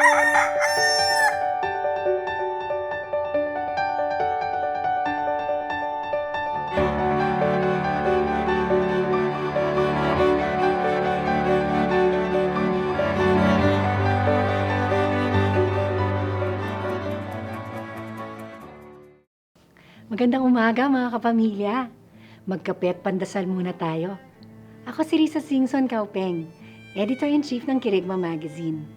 Magandang umaga mga kapamilya. Magkape at pandasal muna tayo. Ako si Risa Singson Kaupeng, Editor-in-Chief ng Kirigma Magazine.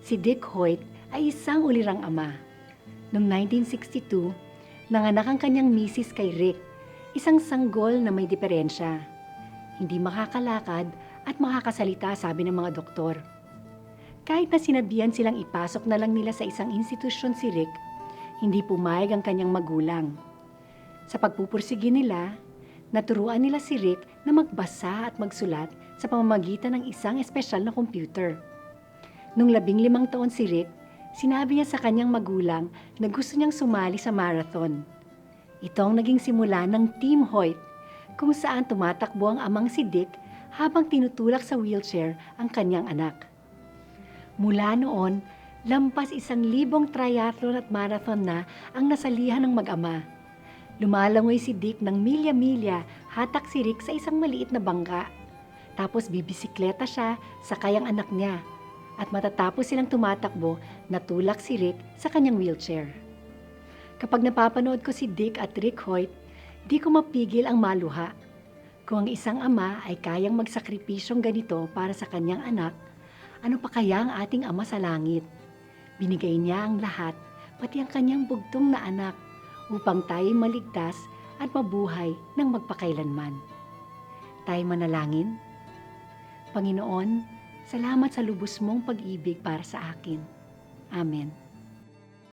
Si Dick Hoyt ay isang ulirang ama. Noong 1962, nanganak ang kanyang misis kay Rick, isang sanggol na may diferensya. Hindi makakalakad at makakasalita, sabi ng mga doktor. Kahit na sinabihan silang ipasok na lang nila sa isang institusyon si Rick, hindi pumayag ang kanyang magulang. Sa pagpupursige nila, naturuan nila si Rick na magbasa at magsulat sa pamamagitan ng isang espesyal na computer. Nung 15 taon si Rick, sinabi niya sa kanyang magulang na gusto niyang sumali sa marathon. Ito ang naging simula ng Team Hoyt, kung saan tumatakbo ang amang si Dick habang tinutulak sa wheelchair ang kanyang anak. Mula noon, lampas 1,000 triathlon at marathon na ang nasalihan ng mag-ama. Lumalangoy si Dick ng milya-milya, hatak si Rick sa isang maliit na bangka. Tapos bibisikleta siya sa kayang anak niya. At matatapos silang tumatakbo, natulak si Rick sa kanyang wheelchair. Kapag napapanood ko si Dick at Rick Hoyt, di ko mapigil ang maluha. Kung ang isang ama ay kayang magsakripisyong ganito para sa kanyang anak, ano pa kaya ang ating Ama sa langit? Binigay niya ang lahat, pati ang kanyang bugtong na anak, upang tayo'y maligtas at mabuhay ng magpakailanman. Tayo manalangin. Panginoon, salamat sa lubos mong pag-ibig para sa akin. Amen.